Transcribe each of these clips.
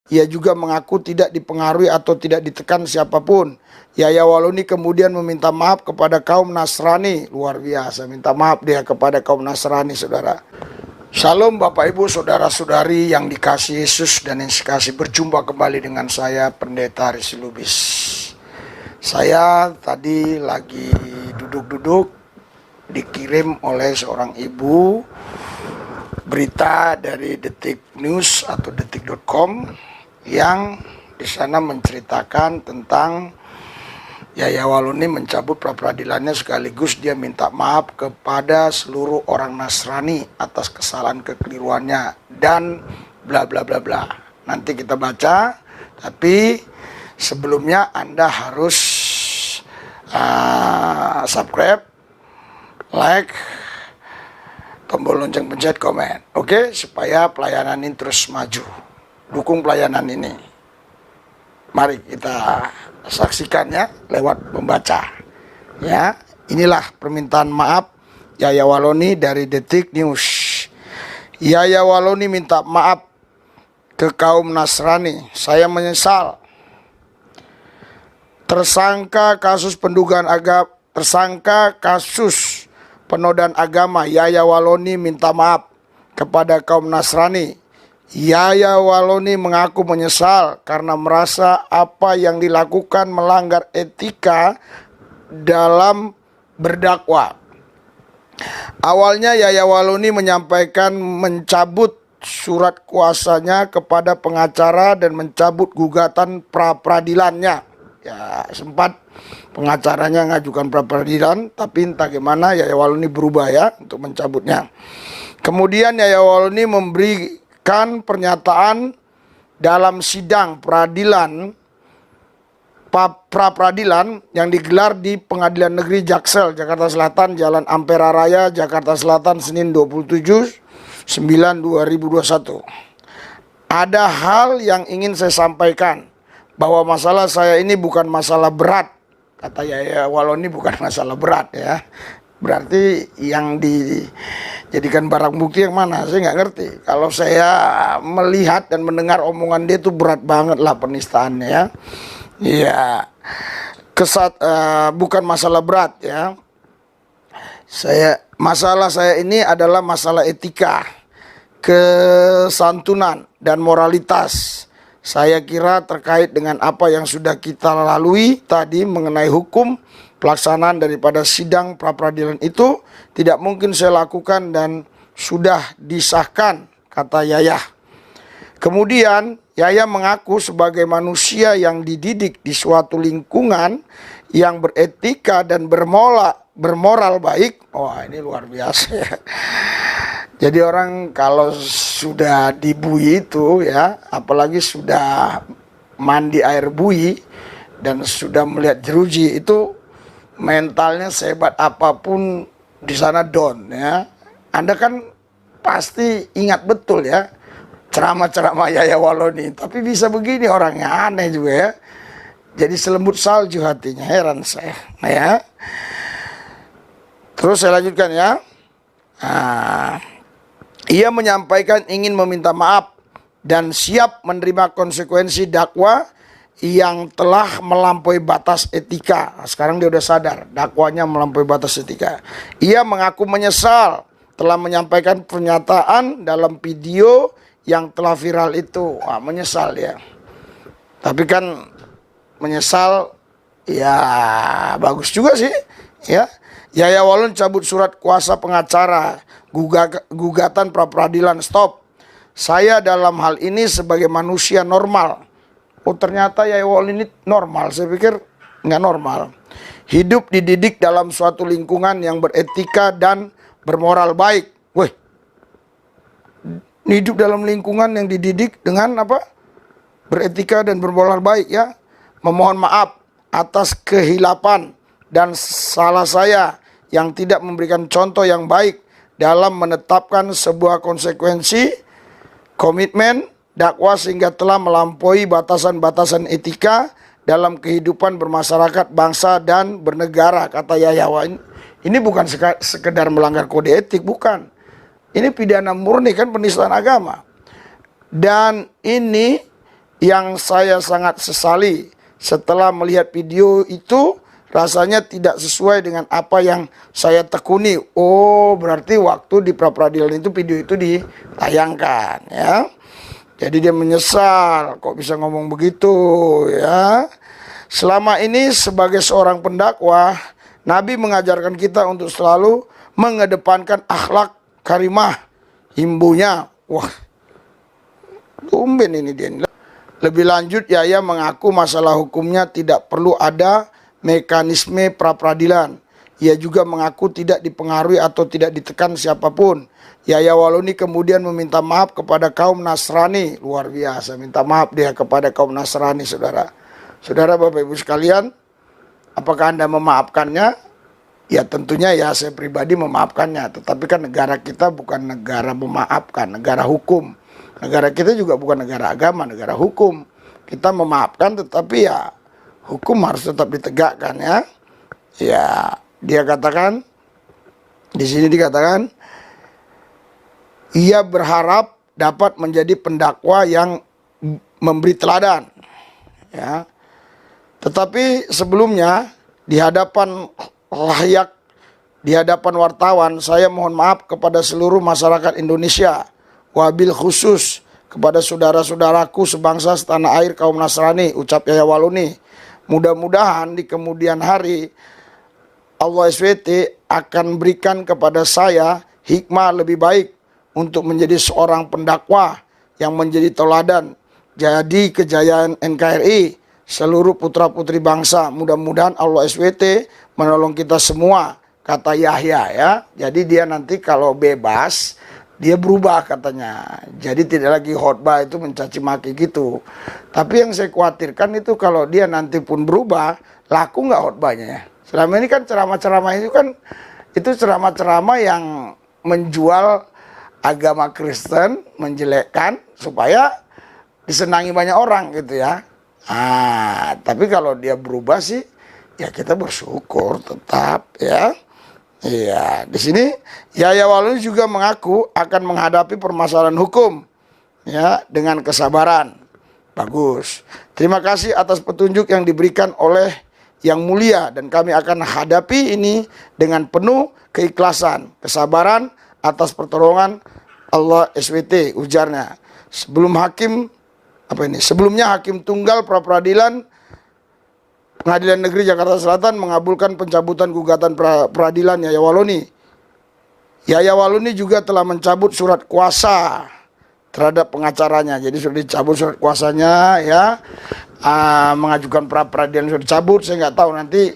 Ia juga mengaku tidak dipengaruhi atau tidak ditekan siapapun. Yahya Wahloni kemudian meminta maaf kepada kaum Nasrani. Luar biasa, minta maaf dia kepada kaum Nasrani, saudara. Shalom Bapak Ibu Saudara-saudari yang dikasihi Yesus dan yang dikasihi, berjumpa kembali dengan saya Pendeta Risi Lubis. Saya tadi lagi duduk-duduk, dikirim oleh seorang ibu berita dari Detik News atau detik.com yang di sana menceritakan tentang Yahya Wahloni mencabut pra-peradilannya, sekaligus dia minta maaf kepada seluruh orang Nasrani atas kesalahan kekeliruannya dan bla bla bla bla. Nanti kita baca, tapi sebelumnya Anda harus subscribe, like, tombol lonceng, pencet komen, oke, supaya pelayanan ini terus maju. Dukung pelayanan ini. Mari kita saksikannya lewat membaca. Ya, inilah permintaan maaf Yahya Wahloni dari Detik News. Yahya Wahloni minta maaf ke kaum Nasrani. Saya menyesal. Tersangka kasus penodaan agama Yahya Wahloni minta maaf kepada kaum Nasrani. Yahya Wahloni mengaku menyesal karena merasa apa yang dilakukan melanggar etika dalam berdakwah. Awalnya Yahya Wahloni menyampaikan mencabut surat kuasanya kepada pengacara dan mencabut gugatan pra-peradilannya. Ya, sempat pengacaranya ngajukan pra-peradilan, tapi entah gimana Yahya Wahloni berubah ya untuk mencabutnya. Kemudian Yahya Wahloni memberikan pernyataan dalam sidang pra-peradilan yang digelar di Pengadilan Negeri Jaksel, Jakarta Selatan, Jalan Ampera Raya, Jakarta Selatan, Senin 27/9/2021. Ada hal yang ingin saya sampaikan, bahwa masalah saya ini bukan masalah berat. Kata Yahya Wahloni, bukan masalah berat ya. Berarti yang dijadikan barang bukti yang mana? Saya nggak ngerti. Kalau saya melihat dan mendengar omongan dia itu berat banget lah penistaannya ya. Iya, bukan masalah berat ya. Masalah saya ini adalah masalah etika, kesantunan dan moralitas. Saya kira terkait dengan apa yang sudah kita lalui tadi mengenai hukum pelaksanaan daripada sidang pra-peradilan itu tidak mungkin saya lakukan dan sudah disahkan, kata Yahya. Kemudian Yahya mengaku sebagai manusia yang dididik di suatu lingkungan yang beretika dan bermoral baik. Wah, ini luar biasa ya. Jadi orang kalau sudah dibui itu ya, apalagi sudah mandi air bui dan sudah melihat jeruji, itu mentalnya sehebat apapun di sana down ya. Anda kan pasti ingat betul ya ceramah-ceramah Yahya Wahloni, tapi bisa begini orangnya, aneh juga ya. Jadi selembut salju hatinya, heran saya. Nah ya. Terus saya lanjutkan ya. Ia menyampaikan ingin meminta maaf dan siap menerima konsekuensi dakwah yang telah melampaui batas etika. Sekarang dia udah sadar dakwanya melampaui batas etika. Ia mengaku menyesal telah menyampaikan pernyataan dalam video yang telah viral itu. Wah, menyesal ya. Tapi kan menyesal ya bagus juga sih ya. Yahya Wahloni cabut surat kuasa pengacara, gugatan pra-peradilan stop. Saya dalam hal ini sebagai manusia normal. Oh, ternyata Yahya Wahloni normal. Saya pikir nggak normal. Hidup dididik dalam suatu lingkungan yang beretika dan bermoral baik. Wih, hidup dalam lingkungan yang dididik dengan apa? Beretika dan bermoral baik ya. Memohon maaf atas kehilapan dan salah saya yang tidak memberikan contoh yang baik dalam menetapkan sebuah konsekuensi komitmen dakwah sehingga telah melampaui batasan-batasan etika dalam kehidupan bermasyarakat, bangsa, dan bernegara, kata Yahya. Ini bukan sekedar melanggar kode etik, bukan. Ini pidana murni, kan penistaan agama. Dan ini yang saya sangat sesali setelah melihat video itu. Rasanya tidak sesuai dengan apa yang saya tekuni. Oh, berarti waktu di pra-peradilan itu video itu ditayangkan, ya. Jadi dia menyesal, kok bisa ngomong begitu, ya. Selama ini sebagai seorang pendakwa, Nabi mengajarkan kita untuk selalu mengedepankan akhlak karimah imbunya. Wah, tumben ini dia. Lebih lanjut, Yahya mengaku masalah hukumnya tidak perlu ada mekanisme pra-peradilan. Ia juga mengaku tidak dipengaruhi atau tidak ditekan siapapun. Yahya Wahloni kemudian meminta maaf kepada kaum Nasrani. Luar biasa, minta maaf dia kepada kaum Nasrani, saudara. Saudara, Bapak Ibu sekalian, apakah Anda memaafkannya? Ya tentunya ya, saya pribadi memaafkannya. Tetapi kan negara kita bukan negara memaafkan, negara hukum. Negara kita juga bukan negara agama, negara hukum. Kita memaafkan, tetapi ya hukum harus tetap ditegakkan, ya. Ya, dia katakan di sini dikatakan ia berharap dapat menjadi pendakwa yang memberi teladan, ya. Tetapi sebelumnya di hadapan layak, di hadapan wartawan, saya mohon maaf kepada seluruh masyarakat Indonesia, wabil khusus kepada saudara-saudaraku sebangsa setanah air kaum Nasrani, ucap Yahya Wahloni. Mudah-mudahan di kemudian hari Allah SWT akan berikan kepada saya hikmah lebih baik untuk menjadi seorang pendakwa yang menjadi teladan. Jadi kejayaan NKRI, seluruh putra-putri bangsa, mudah-mudahan Allah SWT menolong kita semua, kata Yahya, ya. Jadi dia nanti kalau bebas, dia berubah katanya. Jadi tidak lagi khotbah itu mencaci maki gitu. Tapi yang saya khawatirkan itu kalau dia nanti pun berubah, laku nggak khotbahnya ya. Selama ini kan ceramah-ceramah itu kan, itu ceramah-ceramah yang menjual agama Kristen, menjelekkan supaya disenangi banyak orang gitu ya. Tapi kalau dia berubah sih, ya kita bersyukur tetap, ya. Iya, di sini Yahya Wahloni juga mengaku akan menghadapi permasalahan hukum, ya, dengan kesabaran. Bagus. Terima kasih atas petunjuk yang diberikan oleh Yang Mulia, dan kami akan hadapi ini dengan penuh keikhlasan, kesabaran atas pertolongan Allah SWT, ujarnya. Sebelumnya Hakim Tunggal Pra-Peradilan Pengadilan Negeri Jakarta Selatan mengabulkan pencabutan gugatan peradilan Yahya Wahloni. Yahya Wahloni juga telah mencabut surat kuasa terhadap pengacaranya. Jadi sudah dicabut surat kuasanya, ya. Mengajukan pra-peradilan sudah dicabut. Saya nggak tahu nanti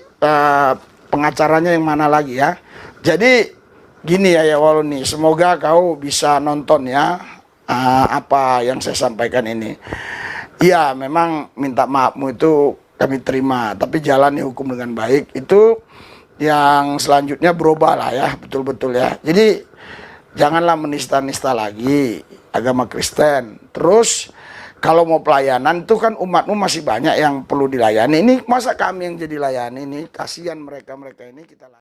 pengacaranya yang mana lagi, ya. Jadi gini Yahya Wahloni, semoga kau bisa nonton, ya, apa yang saya sampaikan ini. Ya, memang minta maafmu itu kami terima, tapi jalani hukum dengan baik. Itu yang selanjutnya berubah lah, ya, betul-betul, ya. Jadi janganlah menista-nista lagi agama Kristen. Terus kalau mau pelayanan itu kan umatmu masih banyak yang perlu dilayani. Ini masa kami yang jadi layani, ini kasihan mereka ini kita